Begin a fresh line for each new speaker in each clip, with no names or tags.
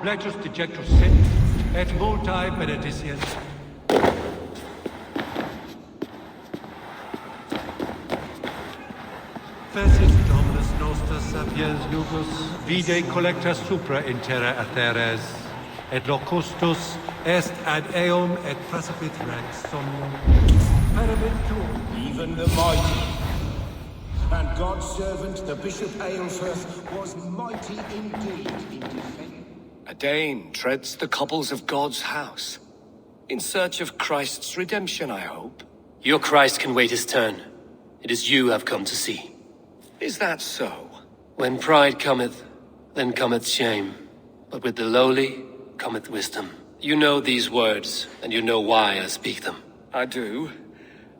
completus dejectus sit, et multae benediciens. Fessis Dominus nostra sapiens nugus, vide collecta supra in terra atheres, et locustus est ad eum et facipit rex somnum, peravit tuum.
Even the mighty, and God's servant, the Bishop Aylesworth, was mighty indeed in defense.
A Dane treads the cobbles of God's house, in search of Christ's redemption, I hope.
Your Christ can wait his turn. It is you I've come to see.
Is that so?
When pride cometh, then cometh shame. But with the lowly cometh wisdom. You know these words, and you know why I speak them.
I do,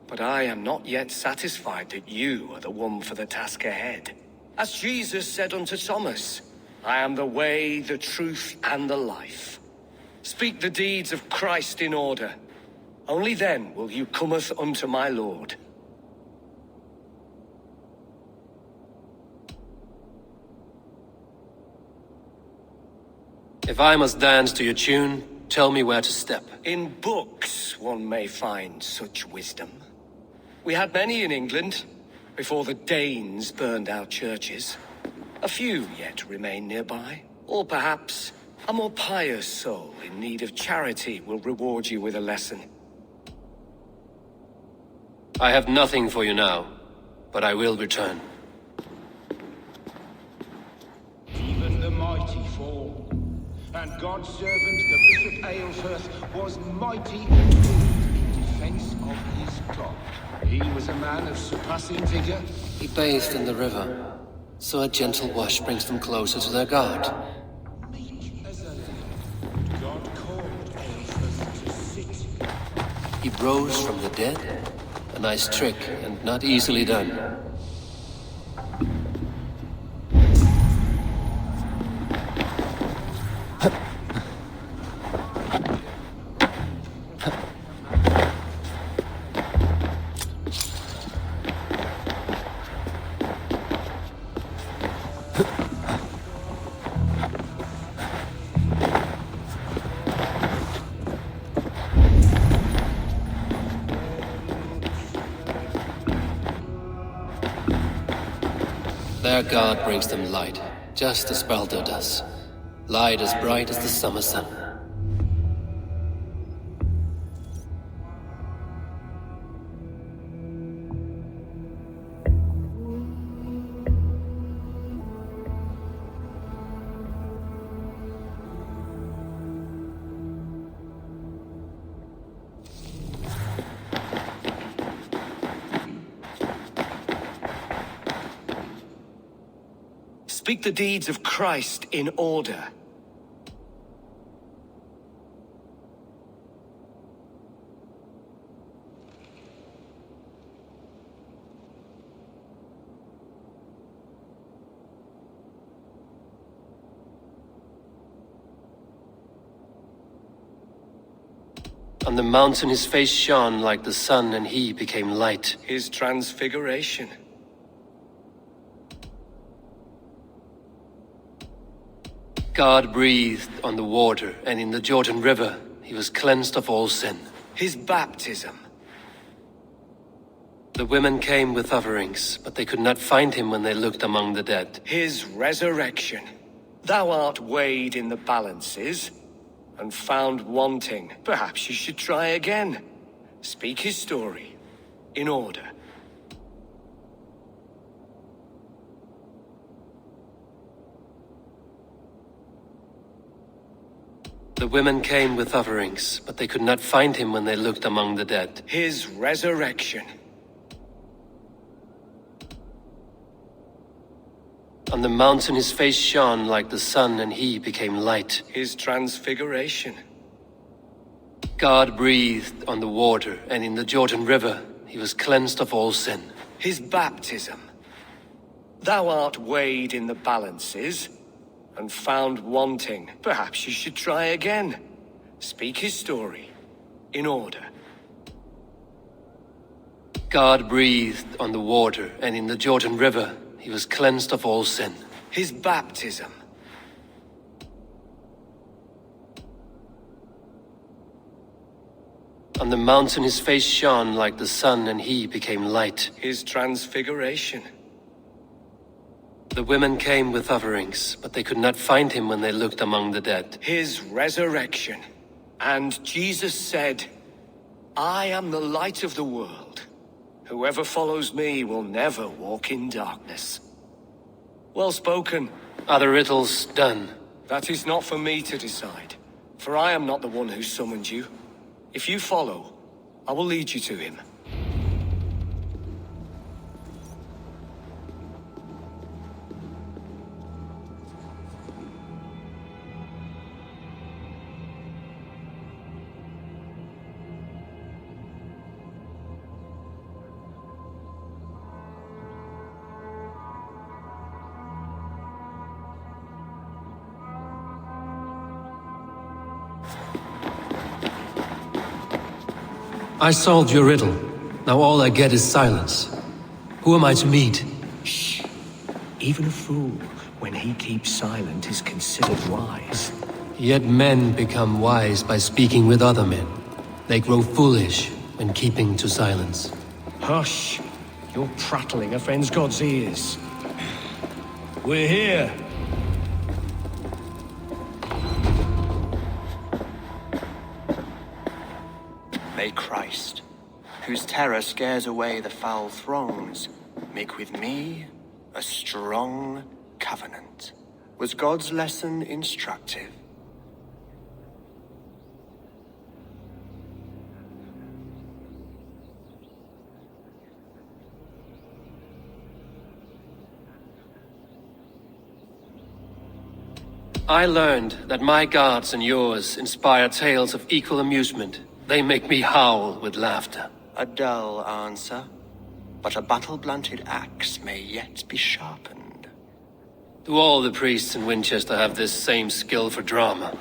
but I am not yet satisfied that you are the one for the task ahead. As Jesus said unto Thomas, I am the way, the truth, and the life. Speak the deeds of Christ in order. Only then will you cometh unto my Lord.
If I must dance to your tune, tell me where to step.
In books one may find such wisdom. We had many in England, before the Danes burned our churches. A few yet remain nearby. Or perhaps a more pious soul in need of charity will reward you with a lesson.
I have nothing for you now, but I will return.
Even the mighty fall, and God's servant, the Bishop Aylesworth, was mighty indeed in defense of his God. He was a man of surpassing vigor.
He bathed in the river, so a gentle wash brings them closer to their God.
Meek as a lamb, God called Aylesworth to sit.
He rose from the dead. A nice trick, and not easily done. Their God brings them light, just as Baldur does. Light as bright as the summer sun.
Speak the deeds of Christ in order.
On the mountain his face shone like the sun, and he became light.
His transfiguration.
God breathed on the water, and in the Jordan River he was cleansed of all sin.
His baptism.
The women came with offerings, but they could not find him when they looked among the dead.
His resurrection. Thou art weighed in the balances, and found wanting. Perhaps you should try again. Speak his story, in order.
The women came with offerings, but they could not find him when they looked among the dead.
His resurrection.
On the mountain his face shone like the sun, and he became light.
His transfiguration.
God breathed on the water, and in the Jordan River he was cleansed of all sin.
His baptism. Thou art weighed in the balances, and found wanting. Perhaps you should try again. Speak his story, in order.
God breathed on the water, and in the Jordan River he was cleansed of all sin.
His baptism.
On the mountain his face shone like the sun, and he became light.
His transfiguration.
The women came with offerings, but they could not find him when they looked among the dead.
His resurrection. And Jesus said, I am the light of the world. Whoever follows me will never walk in darkness. Well spoken.
Are the riddles done?
That is not for me to decide, for I am not the one who summoned you. If you follow, I will lead you to him.
I solved your riddle. Now all I get is silence. Who am I to meet?
Shh. Even a fool, when he keeps silent, is considered wise.
Yet men become wise by speaking with other men. They grow foolish when keeping to silence.
Hush. Your prattling offends God's ears. We're here.
May Christ, whose terror scares away the foul throngs, make with me a strong covenant. Was God's lesson instructive?
I learned that my gods and yours inspire tales of equal amusement. They make me howl with laughter.
A dull answer, but a battle-blunted axe may yet be sharpened.
Do all the priests in Winchester have this same skill for drama?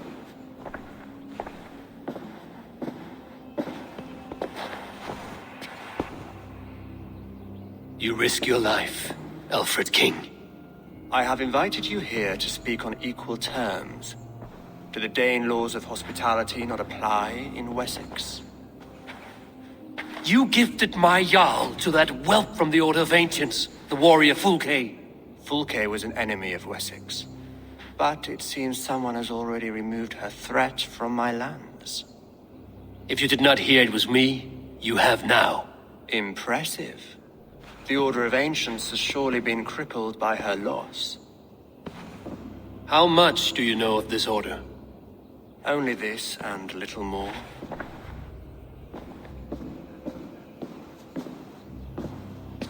You risk your life, Alfred King.
I have invited you here to speak on equal terms. Do the Dane laws of hospitality not apply in Wessex?
You gifted my Jarl to that whelp from the Order of Ancients, the warrior Fulke.
Fulke was an enemy of Wessex, but it seems someone has already removed her threat from my lands.
If you did not hear it was me, you have now.
Impressive. The Order of Ancients has surely been crippled by her loss.
How much do you know of this order?
Only this and little more.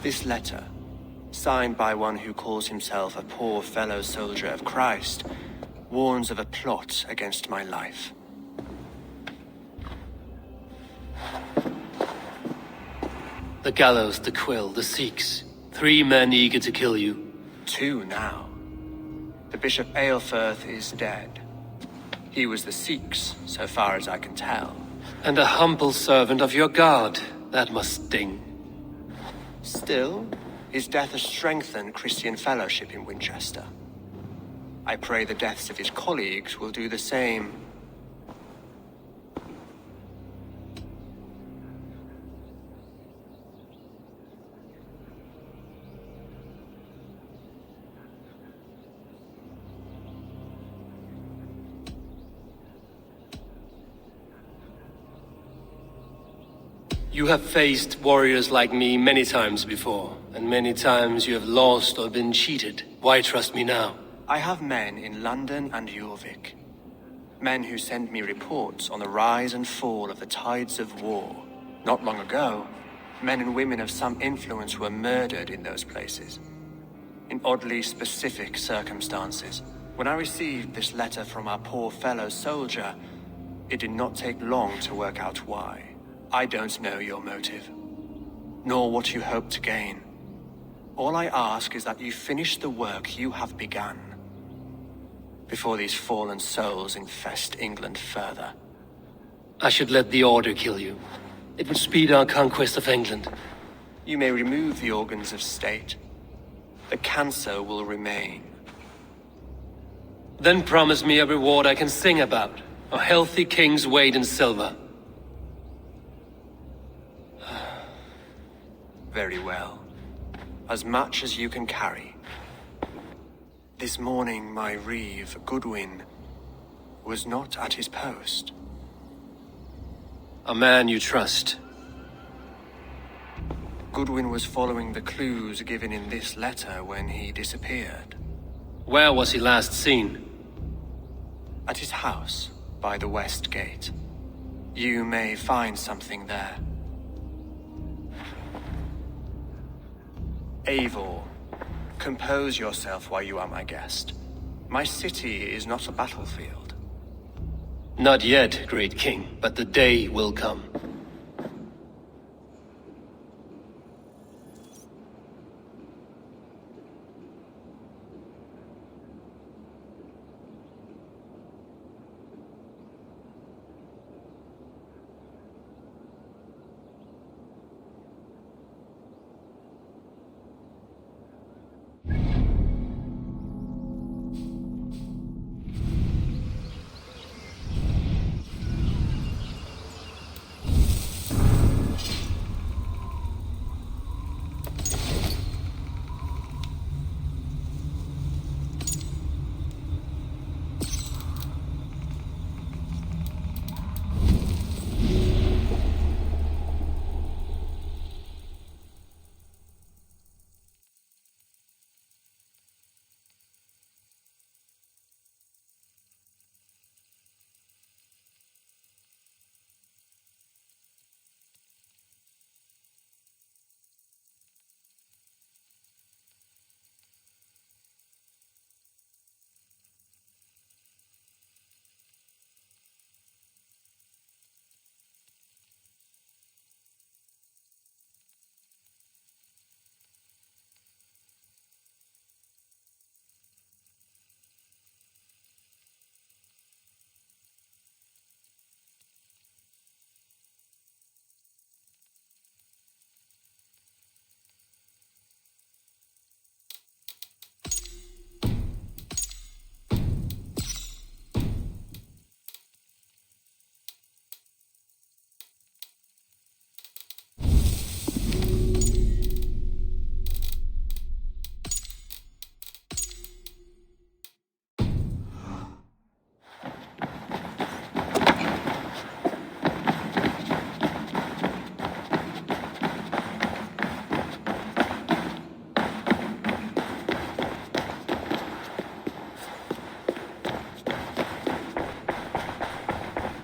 This letter, signed by one who calls himself a poor fellow soldier of Christ, warns of a plot against my life.
The gallows, the quill, the Sikhs. 3 men eager to kill you.
2 now. The Bishop Aelfirth is dead. He was the Sikhs, so far as I can tell.
And a humble servant of your god. That must sting.
Still, his death has strengthened Christian fellowship in Winchester. I pray the deaths of his colleagues will do the same.
You have faced warriors like me many times before, and many times you have lost or been cheated. Why trust me now?
I have men in London and Jorvik. Men who send me reports on the rise and fall of the tides of war. Not long ago, men and women of some influence were murdered in those places. In oddly specific circumstances. When I received this letter from our poor fellow soldier, it did not take long to work out why. I don't know your motive, nor what you hope to gain. All I ask is that you finish the work you have begun, before these fallen souls infest England further.
I should let the Order kill you. It would speed our conquest of England.
You may remove the organs of state. The cancer will remain.
Then promise me a reward I can sing about. A healthy king's weight in silver.
Very well. As much as you can carry. This morning, my reeve, Goodwin, was not at his post.
A man you trust.
Goodwin was following the clues given in this letter when he disappeared.
Where was he last seen?
At his house, by the west gate. You may find something there. Eivor, compose yourself while you are my guest. My city is not a battlefield.
Not yet, great king, but the day will come.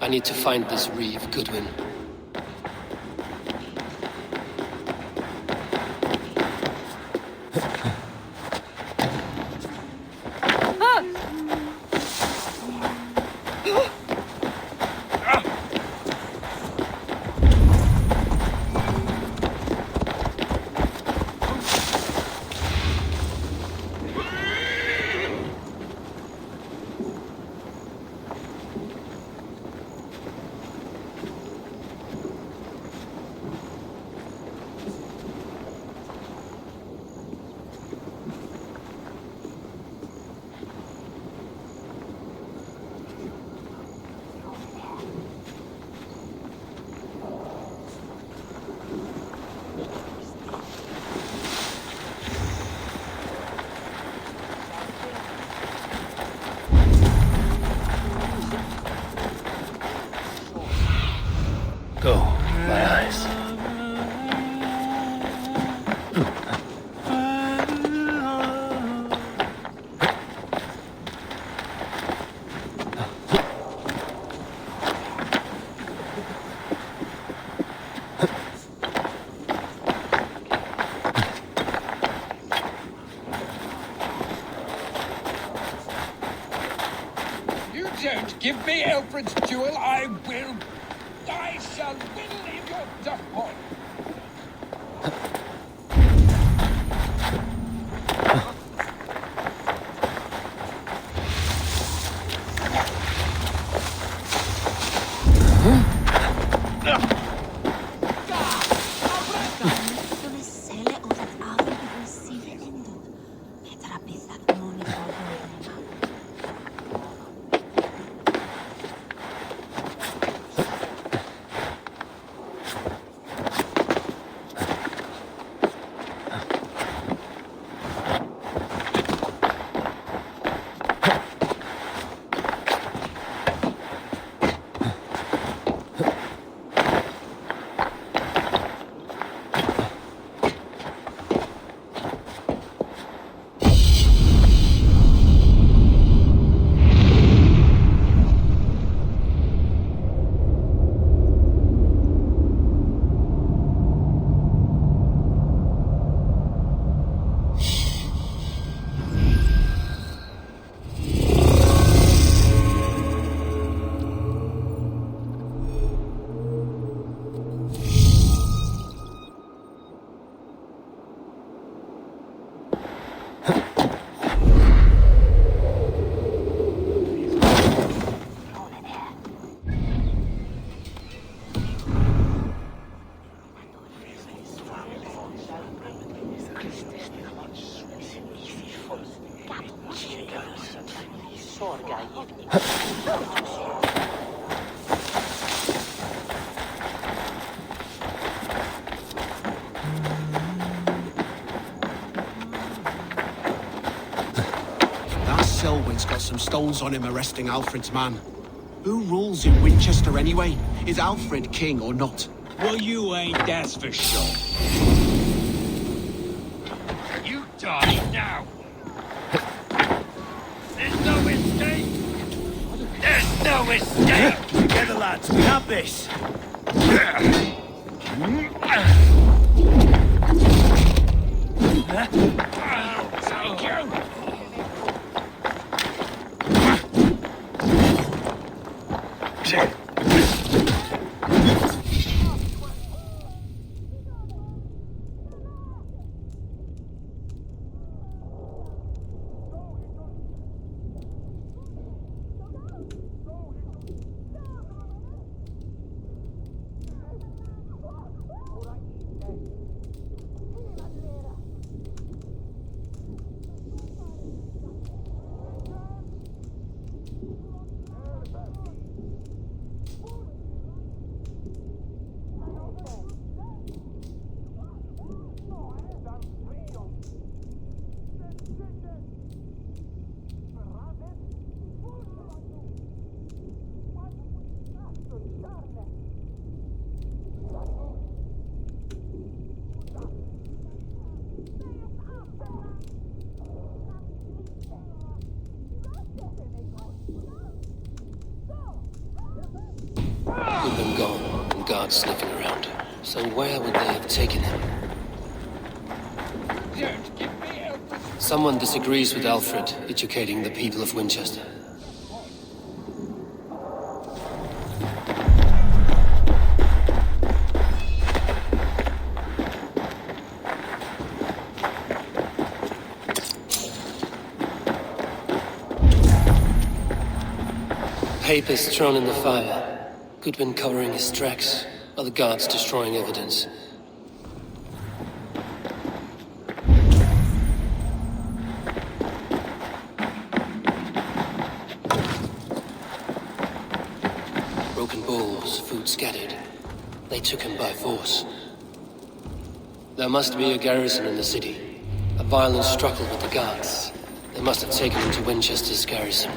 I need to find this reeve, Goodwin. Go, my eyes.
You don't give me Alfred's jewel, I shall whittle in your duff pond.
That Selwyn's got some stones on him arresting Alfred's man. Who rules in Winchester anyway? Is Alfred king or not?
Well, you ain't, that's for sure. You die now! There's no escape! There's no escape! Together, lads, we have this! Thank you!
With them gone, and guards sniffing around. So where would they have taken him? Someone disagrees with Alfred educating the people of Winchester. Papers thrown in the fire. Goodwin covering his tracks, other guards destroying evidence. Broken bowls, food scattered. They took him by force. There must be a garrison in the city. A violent struggle with the guards. They must have taken him to Winchester's garrison.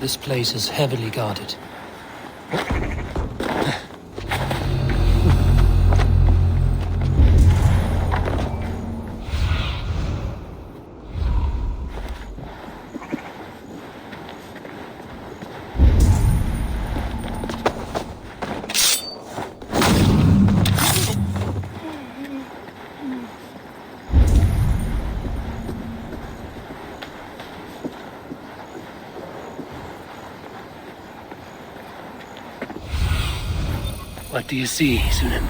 This place is heavily guarded. What do you see, Sunan?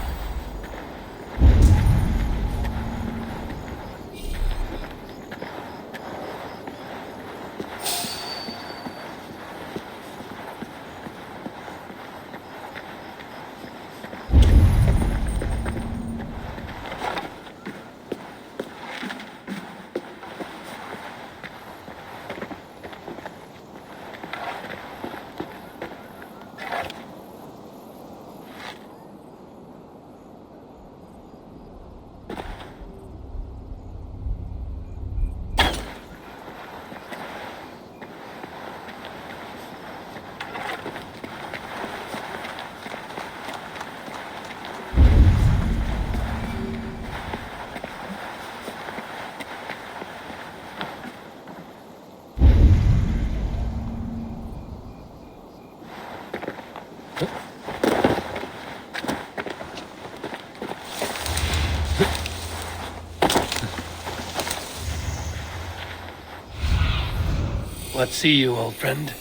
What see you, old friend?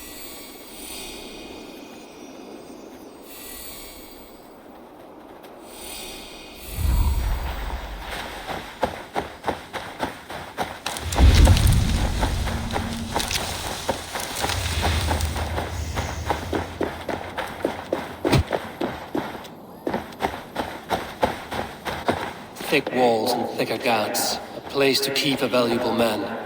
Thick walls and thicker guards. A place to keep a valuable man.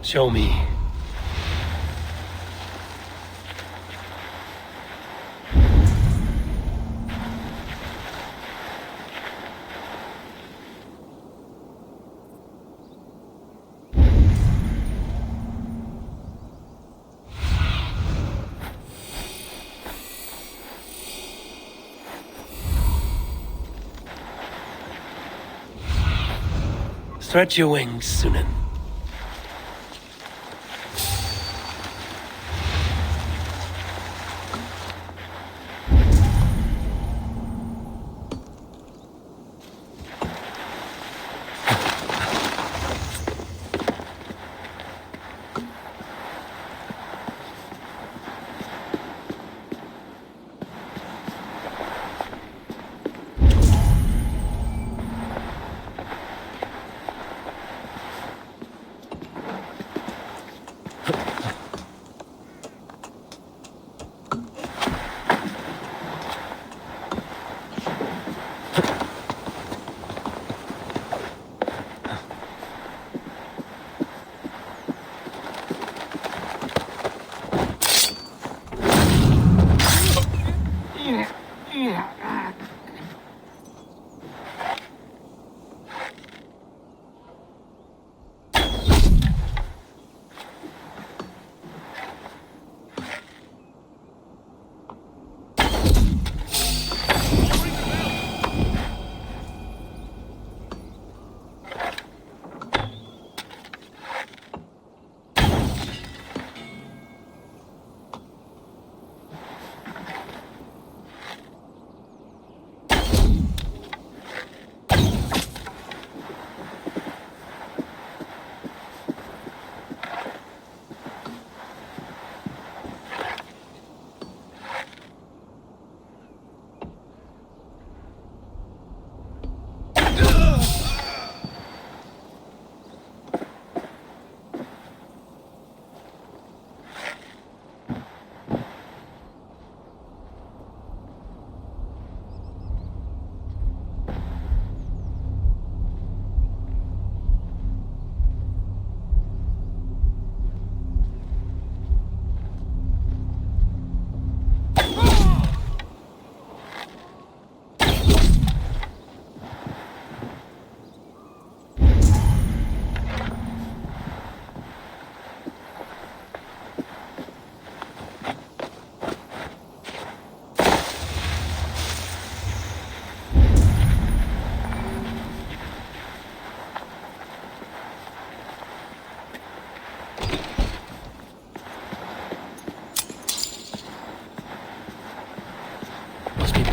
Show me. Stretch your wings, Sunan.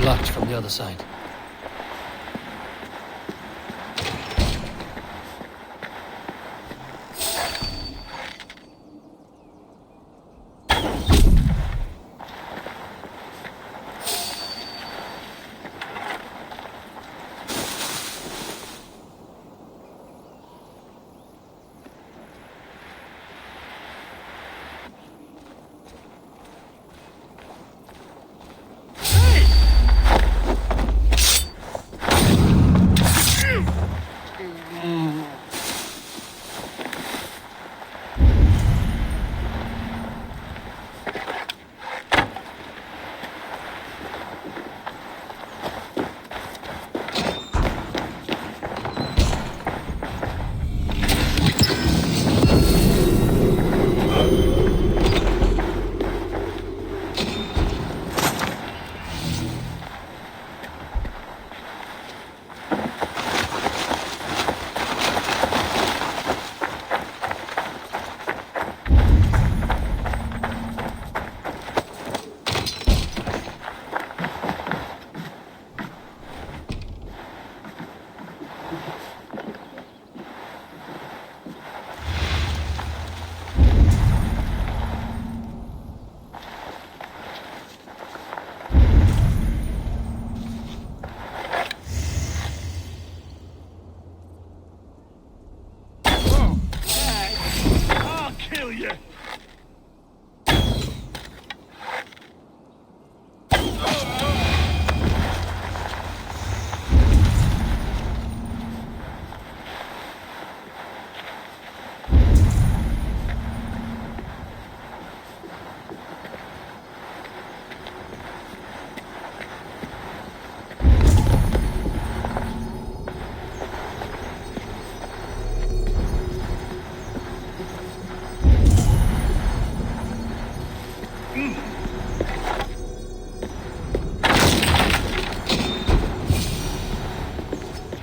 blocked from the other side.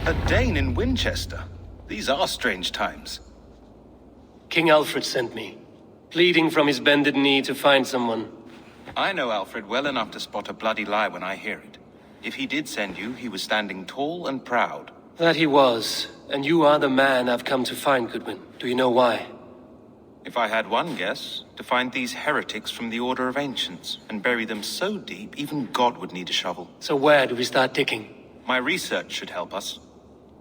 A Dane in Winchester. These are strange times.
King Alfred sent me, pleading from his bended knee to find someone.
I know Alfred well enough to spot a bloody lie when I hear it. If he did send you, he was standing tall and proud.
That he was, and you are the man I've come to find, Goodwin. Do you know why?
If I had one guess, to find these heretics from the Order of Ancients, and bury them so deep, even God would need a shovel.
So where do we start digging?
My research should help us.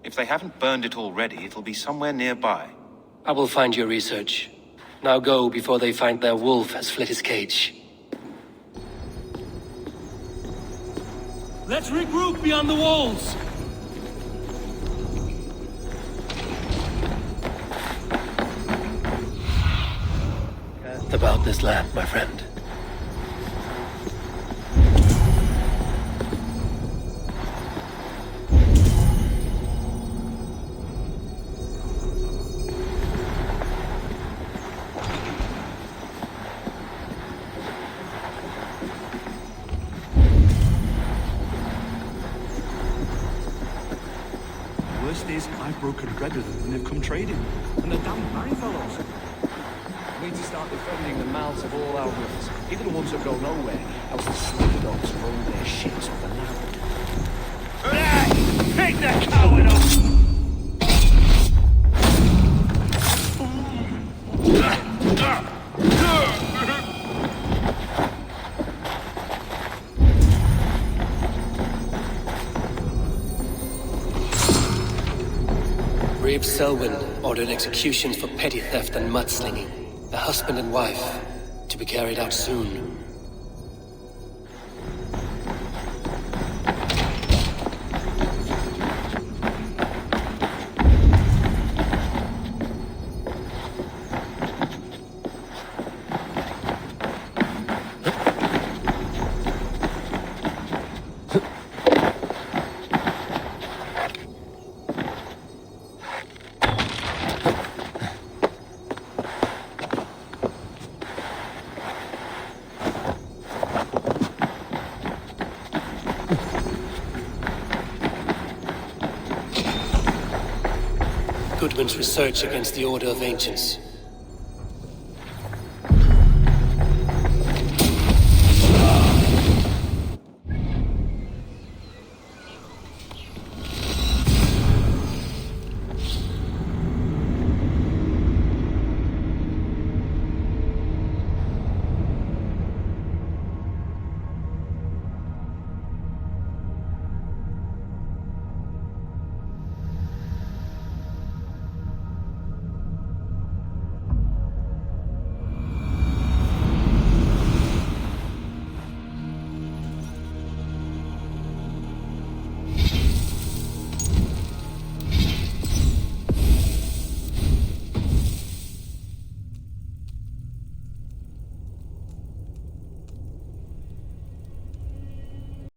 If they haven't burned it already, it'll be somewhere nearby.
I will find your research. Now go before they find their wolf has fled his cage.
Let's regroup beyond the walls!
About this land, my friend.
Worst is, I've broken bread with them and they've come trading. And they're damn marry fellows.
We need to start defending the mouths of all our rivers, even the ones that go nowhere, else the slaughter dogs roll their shits off the land.
Pick that coward up!
Reeve Selwyn ordered executions for petty theft and mudslinging. A husband and wife, to be carried out soon. Goodwin's research against the Order of Ancients.